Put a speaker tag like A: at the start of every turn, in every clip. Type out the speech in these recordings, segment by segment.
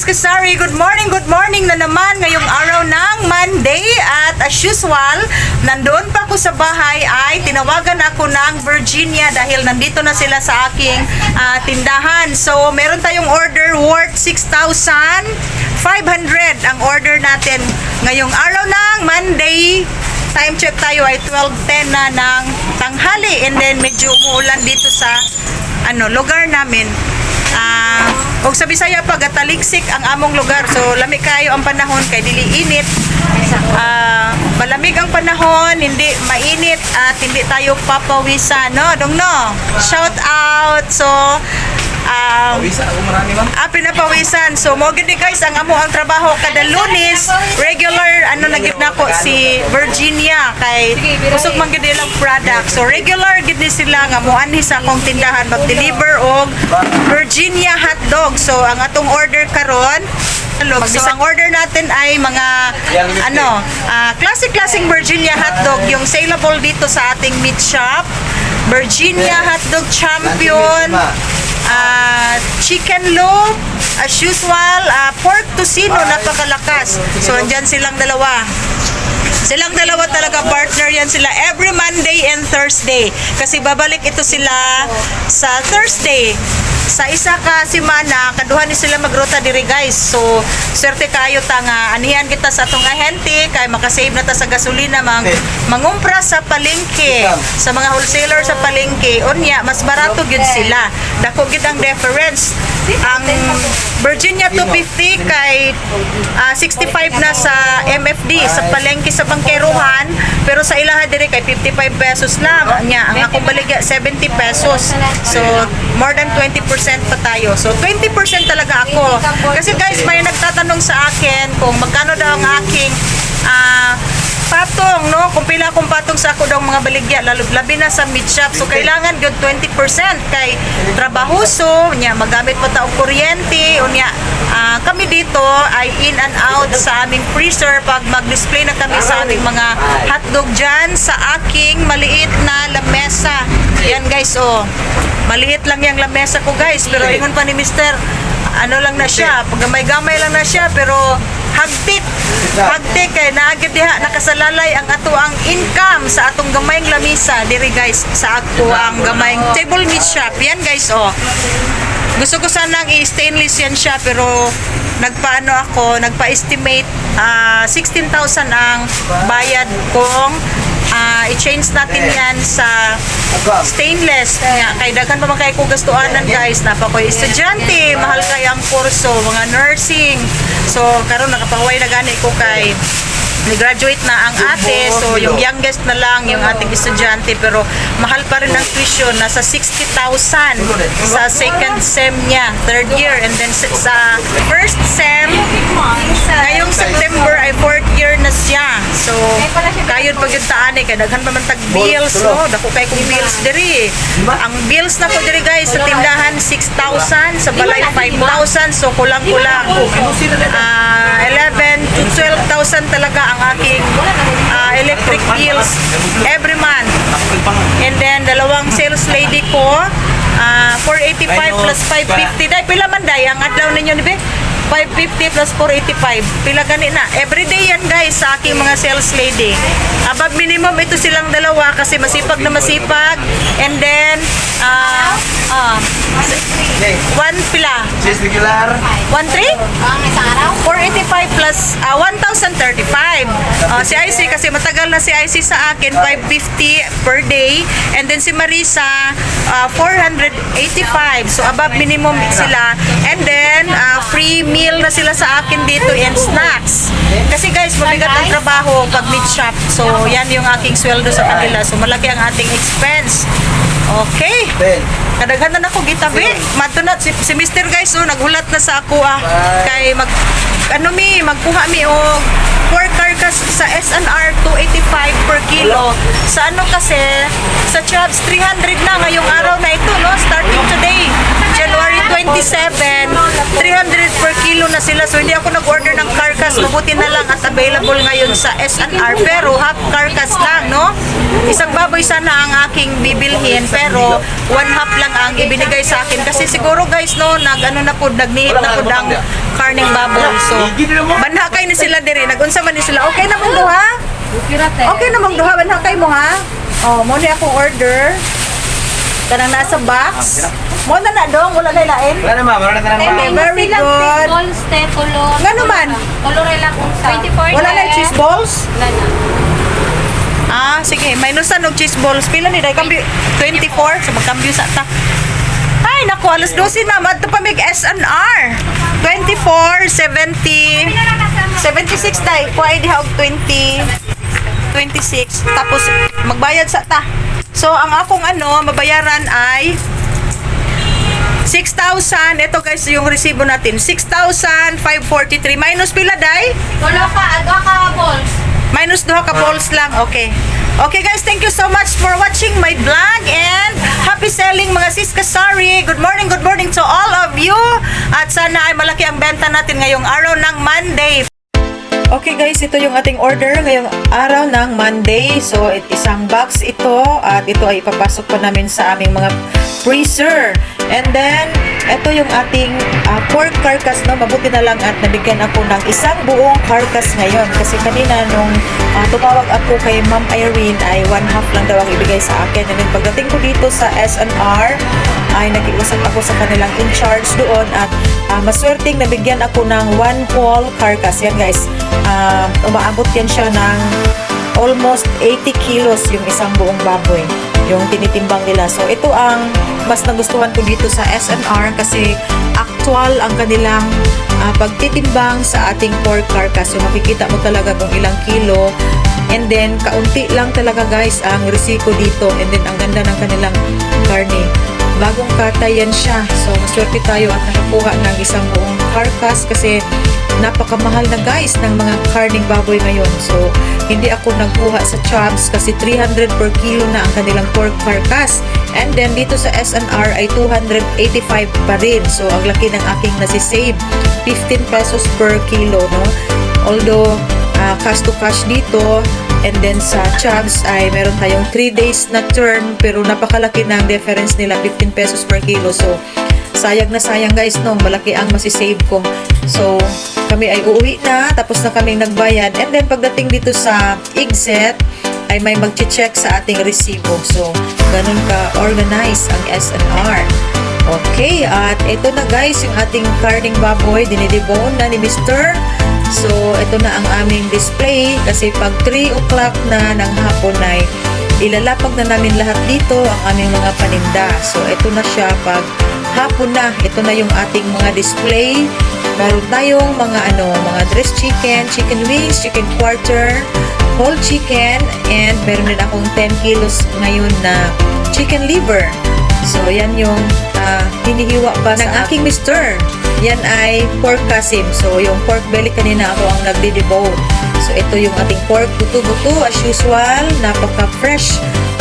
A: Kasari, good morning na naman ngayong araw ng Monday at as usual, nandoon pa ako sa bahay ay tinawagan ako ng Virginia dahil nandito na sila sa aking tindahan. So, meron tayong order worth 6,500 ang order natin ngayong araw ng Monday. Time check tayo ay 12:10 na ng tanghali and then medyo umuulan dito sa lugar namin. Og sa Bisaya pag ataliksik ang among lugar, so lamig kayo ang panahon kay dili init. Malamig ang panahon, hindi mainit at hindi tayo papawisan, no? Shout out. So pinapawisan. So mo gid guys ang amo ang trabaho kada Lunes, regular nagib nako si Virginia kay usog man gid ilang product. So regular gid ni sila nga moanhi sa akong tindahan mag-deliver og Virginia hotdog. So ang atong order karon, so ang order natin ay mga classic Virginia hotdog, yung saleable dito sa ating meat shop. Virginia hotdog champion, chicken loaf, as usual, pork tocino, napakalakas. So, andyan silang dalawa. Silang dalawa talaga, partner yan sila every Monday and Thursday. Kasi babalik ito sila sa Thursday. Sa isa ka semana, kaduhan ni sila magruta diri guys. So, swerte kayo nga anihan kita sa atong ahente kay makasave na ta sa gasolina mangumpra sa palengke, sa mga wholesaler sa palengke. Unya, mas barato gyud sila. Dako gyud ang difference. Ang Virginia 250 kay 65 na sa MFD sa palengke sa bangkeruhan, pero sa ilaha diri kay 55 pesos lang. Nya, ang akong baligya 70 pesos. So, more than 20% pa tayo. So, 20% talaga ako. Kasi guys, may nagtatanong sa akin kung magkano daw ang aking patong, no? Kung pila akong patong sa ako daw mga baligya, labi na sa meat shop. So, kailangan yun 20% kay trabahuso, nya, magamit pa taong kuryente, unya, kami dito ay in and out sa aming freezer pag mag-display na kami sa aming mga hotdog dyan sa aking maliit na lamesa. Yan guys, oh. Maliit lang yung lamesa ko guys, pero ingon pa ni Mr. Lang na siya, pagamay-gamay lang na siya, pero hagtik kay naagid diha nakasalalay ang ato ang income sa atong gamayng lamisa diri guys sa ato ang gamayng table meat shop. Yan guys, oh. Gusto ko sanang i-stainless yan siya, pero nagpa-estimate 16,000 ang bayad kung i-change natin yan sa stainless. Kaya daghan pa man kay ko gastuanan guys, napakoy estudyante, mahal kay ang kurso, mga nursing. So karon nakapaway na gani ko kay ni-graduate na ang ate, so yung youngest na lang yung ating estudyante, pero mahal pa rin ang tuition, nasa 60,000 sa second sem niya, third year, and then sa first sem ngayong September ay fourth year na siya. So kayod pag yung taan kaya daghan pa man tag bills, so dako kay kong bills diri. Ang bills na ko diri guys sa tindahan 6,000, sa balay 5,000, so kulang-kulang 11 to 12,000 talaga ang aking electric bills every month. And then dalawang sales lady ko, 485 plus 550. Dahil pila man day ang adlaw ninyo ni be? 550 plus 485. Pila gani na. Everyday yan guys sa aking mga sales lady. Above minimum ito silang dalawa kasi masipag na masipag. And then, one pila? 1,3? 485 plus 1,035. Si IC kasi matagal na si IC sa akin, 550 per day. And then si Marisa, 485. So above minimum sila. And then, free meal na sila sa akin dito and snacks. Kasi guys, mabigat ang trabaho pag meat shop. So, yan yung aking sweldo sa kanila. So, malaki ang ating expense. Okay. Kadaghanan ako gitabi. Matunat si Mr. guys, naghulat na sa ako kay magkuha mi og pork carcass sa SNR 285 per kilo. Sa kasi sa Chubbs 300 na ngayong araw na ito, no? Starting today, January 27, 300 per kilo kilo na sila. So hindi ako nag-order ng carcass. Mabuti na lang at available ngayon sa S&R. Pero half carcass lang, no? Isang baboy sana ang aking bibilhin. Pero 1/2 lang ang ibinigay sa akin. Kasi siguro guys, no, nagnihit na po ang karning baboy. So, banhakay ni sila diri. Nagunsa man ni sila. Okay namang duha? Okay namang duha. Banhakay mo ha? Oh, mo ni akong order. Kanang nasa box. Mo na dong, wala na lain.
B: Wala naman, wala na
A: Okay,
B: naman.
A: very good.
C: Balls, te, tulo.
A: Ngano man?
C: Tulo rin lang kung sa. 24
A: Wala na cheese balls?
C: Wala na.
A: Sige, minusan og cheese balls. Pila ni day kambyo? 24 sa magkambyo sa ta. Ay, naku, alas 12 na. Madto pa mig S&R. 24, 70, 76 day. Kuha diha og 20, 26. Tapos, magbayad sa ta. So, ang akong mabayaran ay 6,000. Ito guys, yung resibo natin. 6,543. Minus pila, day?
C: Tulo ka, adwa ka balls.
A: Minus 2 ka balls lang. Okay. Okay guys, thank you so much for watching my vlog and happy selling mga sis kasari. Good morning to all of you. At sana ay malaki ang benta natin ngayong araw ng Monday. Okay guys, ito yung ating order ngayong araw ng Monday. So, isang box ito at ito ay ipapasok pa namin sa aming mga freezer. And then, ito yung ating pork carcass, no? Mabuti na lang at nabigyan ako ng isang buong carcass ngayon. Kasi kanina nung tumawag ako kay Ma'am Irene ay 1/2 lang daw ang ibigay sa akin. And then pagdating ko dito sa S&R ay nag-iusap ako sa kanilang in charge doon at maswerteng nabigyan ako ng 1 whole carcass. Yan guys, umaabot yan siya ng almost 80 kilos yung isang buong baboy yung tinitimbang nila. So ito ang mas nagustuhan ko dito sa S&R kasi actual ang kanilang pagtitimbang sa ating pork carcass. So makikita mo talaga kung ilang kilo. And then kaunti lang talaga guys ang resiko dito. And then ang ganda ng kanilang karne. Bagong katay yan siya. So maswerte tayo at nakakuha ng isang buong carcass kasi napakamahal na guys ng mga karning baboy ngayon. So hindi ako nagkuha sa chops kasi 300 per kilo na ang kanilang pork carcass. And then dito sa S&R ay 285 pa rin. So ang laki ng aking nasisave. 15 pesos per kilo, no? Although cash to cash dito. And then sa chops ay meron tayong 3 days na term pero napakalaki ng difference nila, 15 pesos per kilo. So sayang na sayang guys, no? Malaki ang masisave ko. So kami ay uuwi na, tapos na kaming nagbayad. And then pagdating dito sa exit ay may mag-check sa ating resibo. So ganun ka organize ang S&R. Okay, at ito na guys yung ating karning baboy, dinidebone na ni Mr. So, ito na ang aming display kasi pag 3 o'clock na ng hapon ay ilalapag na namin lahat dito ang aming mga paninda. So, ito na siya pag hapon na. Ito na yung ating mga display. Meron tayong mga dressed chicken, chicken wings, chicken quarter, whole chicken, and meron din akong 10 kilos ngayon na chicken liver. So, yan yung hinihiwa pa ng aking mister. Yan ay pork kasim. So, yung pork belly kanina ako ang nagde-debone. So, ito yung ating pork buto-buto. As usual, napaka-fresh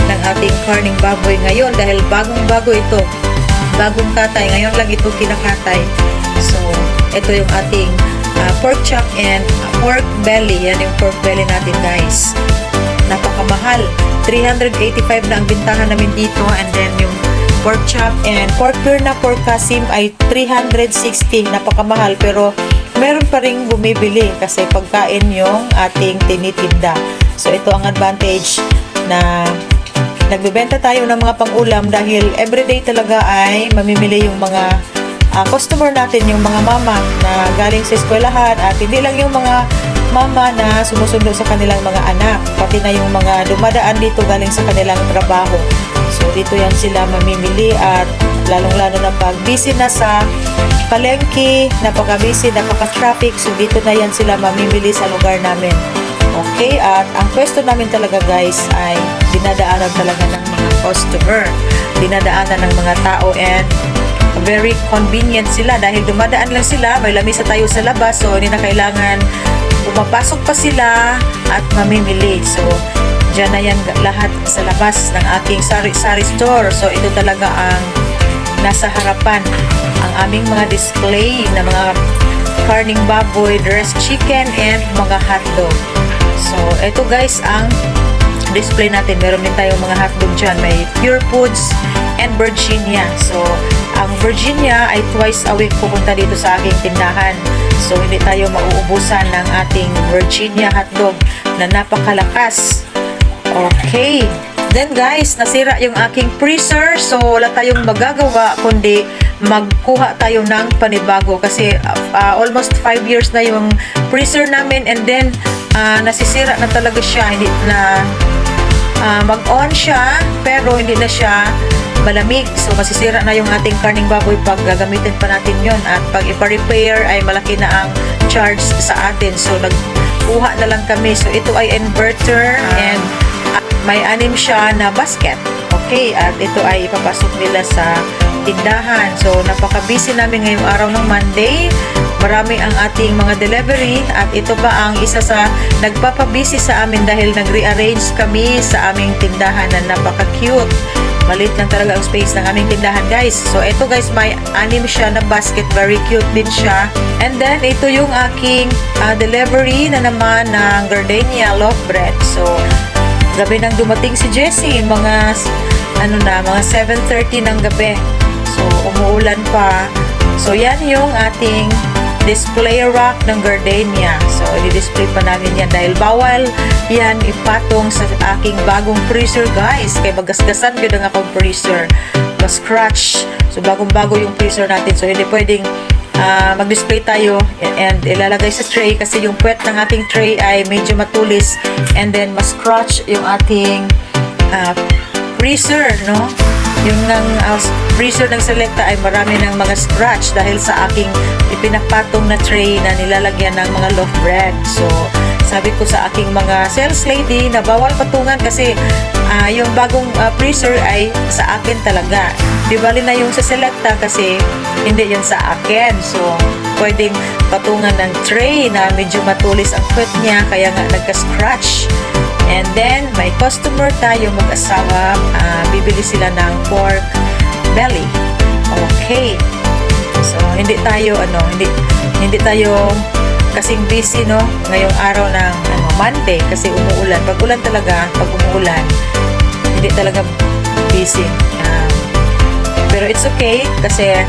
A: ng ating karning baboy ngayon dahil bagong-bago ito. Bagong katay. Ngayon lang ito kinakatay. So, ito yung ating pork chop and pork belly. Yan yung pork belly natin guys. Napakamahal. 385 na ang bintahan namin dito. And then yung pork chop and pork pure na pork kasim ay 360. Napakamahal pero meron pa ring bumibili kasi pagkain yung ating tinitinda. So ito ang advantage na nagbebenta tayo ng mga pang-ulam dahil everyday talaga ay mamimili yung mga customer natin, yung mga mama na galing sa eskwelahan at hindi lang yung mga mama na sumusundo sa kanilang mga anak, pati na yung mga dumadaan dito galing sa kanilang trabaho. So dito yan sila mamimili at lalong-lalo na pag busy na sa palengke, napaka-busy, napaka-traffic, so dito na yan sila mamimili sa lugar namin. Okay, at ang pwesto namin talaga guys ay dinadaanan talaga ng mga customer, dinadaanan ng mga tao and very convenient sila dahil dumadaan lang sila, may lamisa tayo sa labas so hindi na kailangan pumapasok pa sila at mamimili. So dyan na yan lahat sa labas ng aking sari-sari store. So ito talaga ang nasa harapan, ang aming mga display na mga karning baboy, dressed chicken, and mga hotdog. So, ito guys ang display natin. Meron din tayong mga hotdog dyan. May Pure Foods and Virginia. So, ang Virginia ay twice a week pupunta dito sa aking tindahan. So, hindi tayo mauubusan ng ating Virginia hotdog na napakalakas. Okay. Then guys, nasira yung aking freezer. So, wala tayong magagawa kundi magkuha tayo ng panibago. Kasi almost 5 years na yung freezer namin. And then, nasisira na talaga siya. Hindi na mag-on siya, pero hindi na siya malamig. So, masisira na yung ating karning baboy pag gagamitin pa natin yon. At pag ipa-repair ay malaki na ang charge sa atin. So, nagkuha na lang kami. So, ito ay inverter and may 6 siya na basket. Okay, at ito ay ipapasok nila sa tindahan. So, napaka-busy namin ngayong araw ng Monday. Marami ang ating mga delivery at ito pa ang isa sa nagpapabisi sa amin dahil nag-rearrange kami sa aming tindahan na napaka-cute. Maliit lang talaga ang space ng aming tindahan guys. So ito guys, may 6 siya na basket. Very cute din siya. And then ito yung aking delivery na naman ng gardenia loaf bread. So gabi nang dumating si Jessie, mga mga 7:30 ng gabi. So umuulan pa. So yan yung ating display rack ng gardenia. So, i-display pa namin yan dahil bawal yan ipatong sa aking bagong freezer guys. Kaya magasgasan yun ang akong freezer. Mas-scratch. So, bagong-bago yung freezer natin. So, hindi pwedeng mag-display tayo and ilalagay sa tray kasi yung puwet ng ating tray ay medyo matulis and then mas-scratch yung ating freezer, no? Yung freezer ng Selecta ay marami ng mga scratch dahil sa aking ipinapatong na tray na nilalagyan ng mga loaf bread. So, sabi ko sa aking mga sales lady na bawal patungan kasi yung bagong freezer ay sa akin talaga. Di bali na yung sa Selecta kasi hindi yun sa akin. So, pwedeng patungan ng tray na medyo matulis ang puwet niya kaya nga nagka-scratch. And then, may customer tayo mag-asawa. Bibili sila ng pork belly. Okay. So, hindi tayo kasing busy, no? Ngayong araw ng Monday kasi umuulan. Pag umuulan, hindi talaga busy. Pero it's okay kasi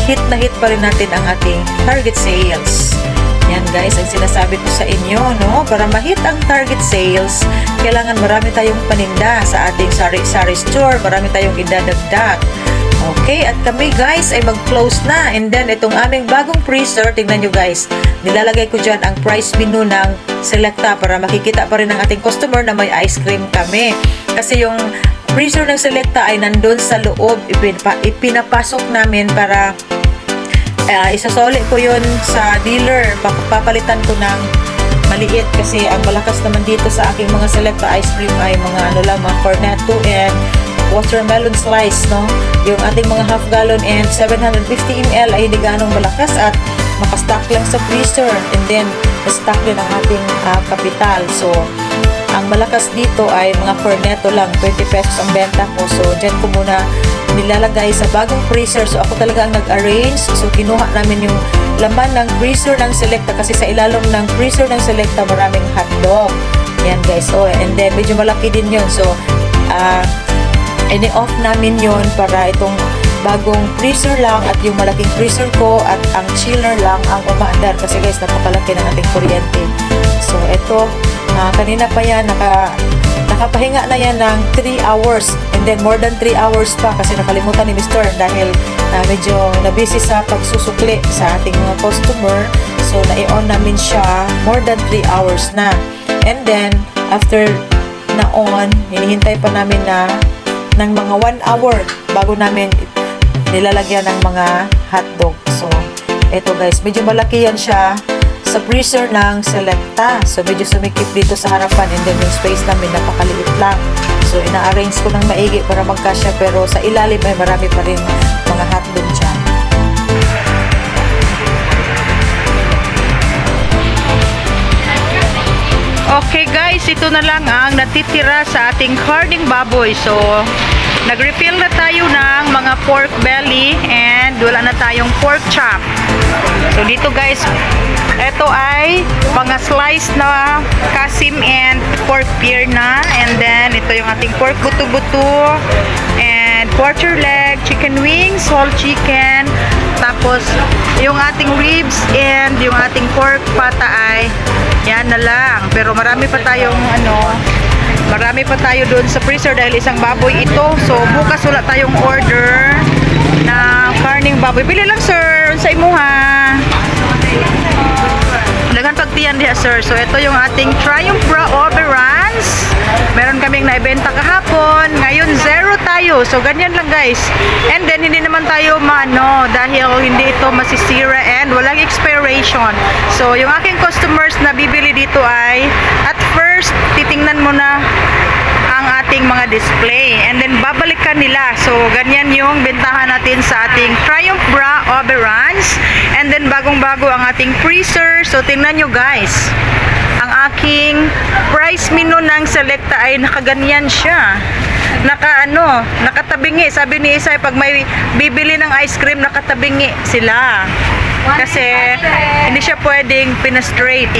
A: hit na hit pa rin natin ang ating target sales. Yan guys, ang sinasabi ko sa inyo, no? Para ma-hit ang target sales, kailangan marami tayong paninda sa ating sari-sari store, marami tayong idadagdag. Okay, at kami guys ay mag-close na. And then, itong aming bagong freezer, tingnan nyo guys, nilalagay ko dyan ang price menu ng Selecta para makikita pa rin ng ating customer na may ice cream kami. Kasi yung freezer ng Selecta ay nandun sa loob, ipinapasok namin para isasoli ko yun sa dealer. Papalitan ko ng maliit kasi ang malakas naman dito sa aking mga Selecta ice cream ay mga mga cornetto and watermelon slice, no? Yung ating mga half gallon and 750 ml ay hindi ganong malakas at makastock lang sa freezer and then stock din ang ating kapital. So, ang malakas dito ay mga cornetto lang, 20 pesos ang benta ko. So, dyan ko muna nilalagay sa bagong freezer. So, ako talaga ang nag-arrange. So, kinuha namin yung laman ng freezer ng Selecta kasi sa ilalim ng freezer ng Selecta maraming hotdog. Yan guys. Oh, and then, medyo malaki din yun. So, ini-off namin yon para itong bagong freezer lang at yung malaking freezer ko at ang chiller lang ang umaandar kasi guys, napakalaki ng ating kuryente. So, ito, kanina pa yan, nakapahinga na yan ng 3 hours and then more than 3 hours pa kasi nakalimutan ni Mr. dahil medyo nabisi sa pagsusukli sa ating mga customer. So, na-on namin siya more than 3 hours na. And then, after na-on, hinihintay pa namin na ng mga 1 hour bago namin nilalagyan ng mga hotdog. So, eto guys, medyo malaki yan siya sa freezer ng Selecta. So, medyo sumikip dito sa harapan and then yung space namin napakaliit lang. So, ina-arrange ko ng maigi para magkasya pero sa ilalim ay marami pa rin mga hotdog dyan. Okay guys, ito na lang ang natitira sa ating karning baboy. So, nag-refill na tayo ng mga pork belly and wala na tayong pork chop. So dito guys, ito ay mga slice na kasim and pork beer na, and then ito yung ating pork buto-buto and quarter leg, chicken wings, whole chicken, tapos yung ating ribs and yung ating pork pata ay yan na lang. Pero marami pa tayong marami pa tayo doon sa freezer dahil isang baboy ito. So bukas wala tayong order na karning baboy. Pili lang sir sa imuha. Dagan pagtiyan diha sir. So ito yung ating Triumph Bra Overruns. Meron kaming naibenta kahapon. Ngayon 0 tayo. So ganyan lang guys. And then hindi naman tayo dahil hindi ito masisira and walang expiration. So yung aking customers na bibili dito ay at first titingnan mo na ang ating mga display and then babalikan nila. So ganyan yung bentahan natin sa ating Triumph Bra Overruns. And then bagong-bago ang ating freezer. So tingnan nyo guys, ang aking price menu ng Selecta ay nakaganyan siya. Nakatabingi. Sabi ni Isay, pag may bibili ng ice cream, nakatabingi sila. Kasi hindi siya pwedeng pina-straight.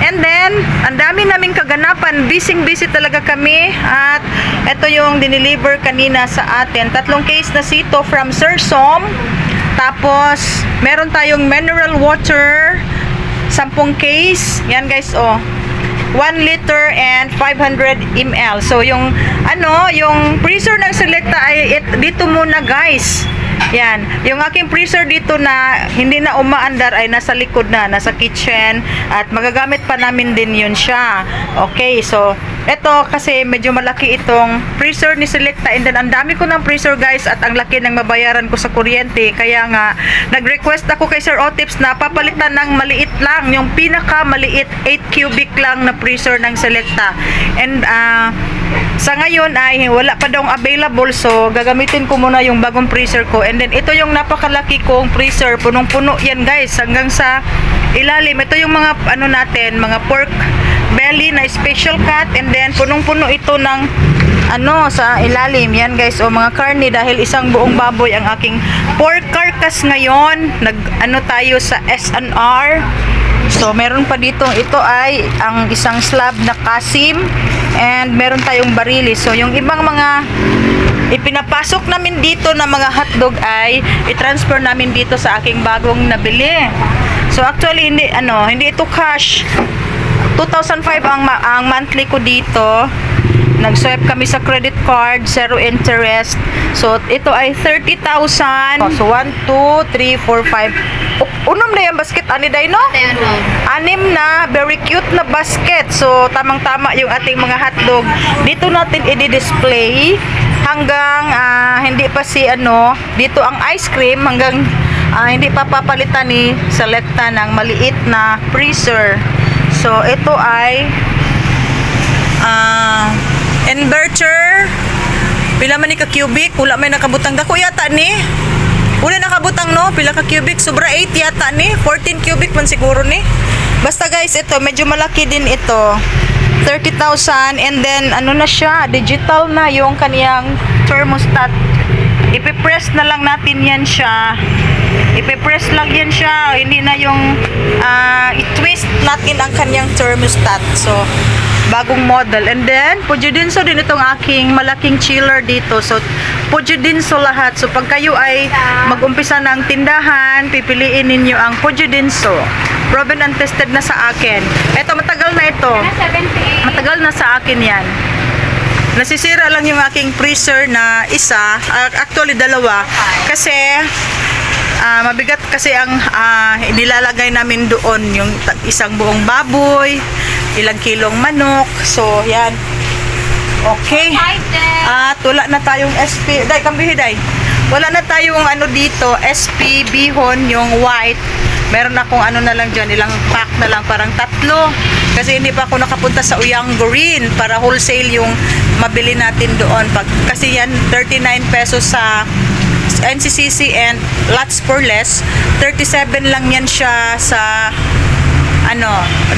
A: And then, ang dami naming kaganapan. Busy talaga kami. At ito yung dineliver kanina sa atin. 3 case na sito from Sir Som. Tapos, meron tayong mineral water. 10 case. Yan guys, 1 liter and 500 ml. So yung yung freezer ng Selecta ay dito muna guys. Yan, yung aking freezer dito na hindi na umaandar ay nasa likod na, nasa kitchen, at magagamit pa namin din yun siya. Okay, so ito kasi medyo malaki itong freezer ni Selecta, and then ang dami ko ng freezer guys at ang laki ng mabayaran ko sa kuryente, kaya nga nag-request ako kay Sir Otips na papalitan ng maliit lang, yung pinaka maliit 8 cubic lang na freezer ng Selecta. And sa ngayon ay wala pa daw available, so gagamitin ko muna yung bagong freezer ko. And then ito yung napakalaki kong freezer, punong-puno yan guys hanggang sa ilalim. Ito yung mga natin, mga pork belly na special cut, and then punong-puno ito ng sa ilalim. Yan guys, mga karne dahil isang buong baboy ang aking pork carcass ngayon. Tayo sa S&R. So meron pa dito, ito ay ang isang slab na kasim, and meron tayong barili. So yung ibang mga ipinapasok namin dito na mga hotdog ay i-transfer namin dito sa aking bagong nabili. So actually hindi ito cash. 2,500 ang monthly ko dito. Nag-swipe kami sa credit card, 0 interest. So ito ay 30,000. So 1, 2, 3, 4, 5. Unom na yung basket ani day no? 6 na, very cute na basket. So tamang-tama yung ating mga hotdog. Dito natin i-display hanggang hindi pa dito ang ice cream hanggang hindi pa papalitan ni Selecta ng maliit na freezer. So ito ay inverter. Pila man ni ka cubic, wala may nakabutang dako yata ni. Wala nakabutang no, pila ka cubic, sobra 8 yata ni, 14 cubic man siguro ni. Basta guys, ito medyo malaki din ito. 30,000, and then na siya, digital na yung kaniyang thermostat. Ipipress na lang natin yan siya. Ipipress lang yan siya, hindi na yung i-twist natin ang kaniyang thermostat. So bagong model. And then Pujidinso din itong aking malaking chiller dito. So Pujidinso lahat. So pag kayo ay mag-umpisa ng tindahan, pipiliin ninyo ang Pujidinso. Proven and tested na sa akin. Ito matagal na ito. Matagal na sa akin yan. Nasisira lang yung aking freezer na isa, actually 2, kasi mabigat kasi ang nilalagay namin doon, yung isang buong baboy, ilang kilong manok. So yan, okay. At wala na tayong SP, day kambihi day, wala na tayong dito, SP bihon, yung white. Meron akong na lang dyan, ilang pack na lang, parang 3. Kasi hindi pa ako nakapunta sa Uyang Green para wholesale yung mabili natin doon. Kasi yan, 39 pesos sa NCCC and lots for less. 37 lang yan siya sa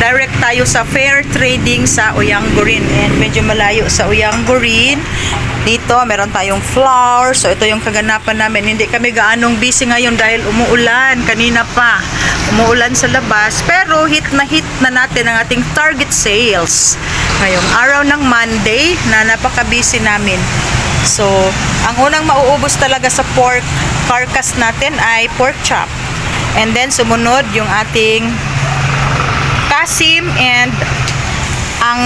A: direct tayo sa fair trading sa Uyanggurin. And medyo malayo sa Uyanggurin. Dito, meron tayong flour. So, ito yung kaganapan namin. Hindi kami gaanong busy ngayon dahil umuulan. Kanina pa, umuulan sa labas. Pero, hit na natin ang ating target sales. Ngayong araw ng Monday na napaka-busy namin. So, ang unang mauubos talaga sa pork carcass natin ay pork chop. And then, sumunod yung ating kasim, and ang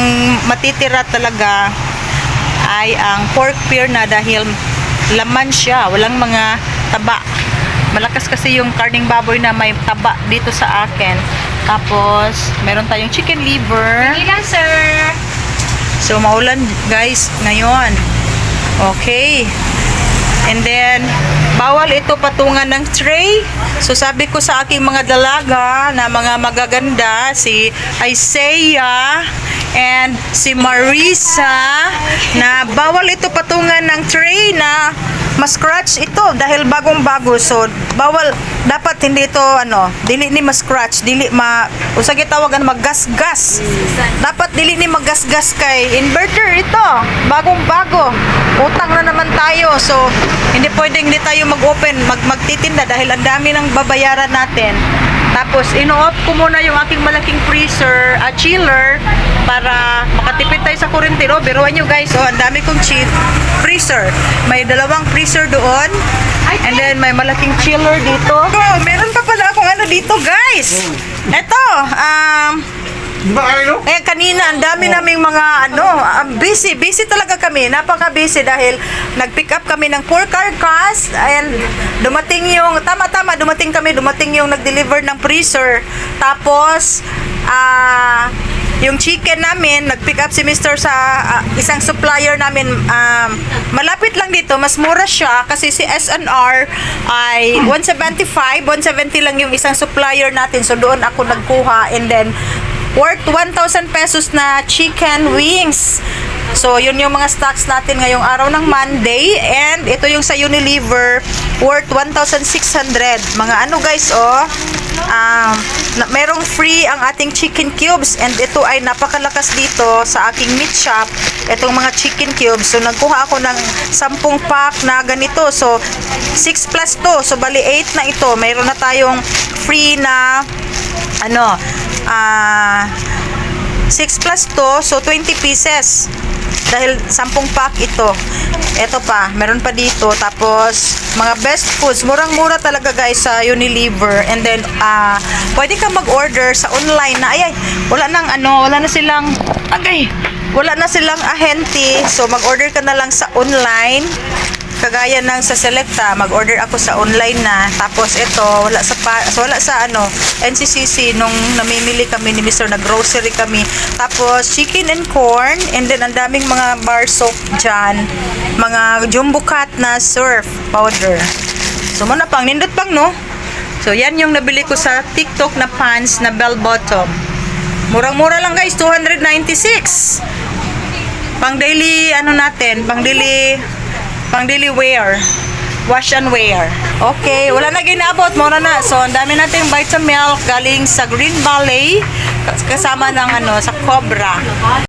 A: matitira talaga ay ang pork pear na dahil laman siya, walang mga taba. Malakas kasi yung karning baboy na may taba dito sa akin. Tapos, meron tayong chicken liver.
C: Ilan, sir?
A: So, maulan guys ngayon. Okay. And then, bawal ito patungan ng tray. So, sabi ko sa aking mga dalaga na mga magaganda, si Isaiah and si Marisa, na bawal ito patungan ng tray na ma-scratch ito dahil bagong-bago. So, bawal, dapat hindi ito, dili ni ma-scratch, dili usagi tawagan maggasgas. Dapat dili ni maggasgas kay inverter ito. Bagong-bago. Utang na naman tayo. So, hindi pwedeng hindi tayo mag-open, magtitinda dahil ang dami ng babayaran natin. Tapos, ino-off ko muna yung aking malaking freezer, chiller, para makatipid tayo sa kuryente. Biruan nyo guys, ang dami kong freezer. May dalawang freezer doon. And then, may malaking chiller dito. Oh, meron pa pala akong dito guys. Ito, kanina, ang dami naming mga busy talaga kami, napaka-busy dahil nag-pick up kami ng pork carcass and dumating yung, dumating yung nag-deliver ng freezer. Tapos, yung chicken namin, nag-pick up si Mr. sa isang supplier namin, malapit lang dito, mas mura siya kasi si SNR ay 175, 170 lang yung isang supplier natin. So, doon ako nagkuha, and then worth 1,000 pesos na chicken wings. So, yun yung mga stocks natin ngayong araw ng Monday. And ito yung sa Unilever, worth 1,600. Mga guys, merong free ang ating chicken cubes. And ito ay napakalakas dito sa aking meat shop. Itong mga chicken cubes. So, nagkuha ako ng 10 pack na ganito. So, 6 plus to. So, bali 8 na ito. Mayroon na tayong free na 6 plus to, so 20 pieces. Dahil 10 pack ito. Ito pa, meron pa dito. Tapos, mga best foods. Murang-mura talaga guys sa Unilever. And then, pwede ka mag-order sa online na, wala na silang ahente. So, mag-order ka na lang sa online. Kagaya ng sa Selecta, mag-order ako sa online na. Tapos ito, wala sa NCCC nung namimili kami ni Mr. Nag-grocery kami. Tapos chicken and corn, and then ang daming mga bar soap dyan. Mga jumbo cut na surf powder. So muna pang, nindot pang no? So yan yung nabili ko sa TikTok na pants na bell bottom. Murang-mura lang guys, 296. Pang daily pang daily wear, wash and wear. Okay, wala na ginabot, muna na. So, ang dami nating Vitamilk galing sa Green Valley kasama ng sa Cobra.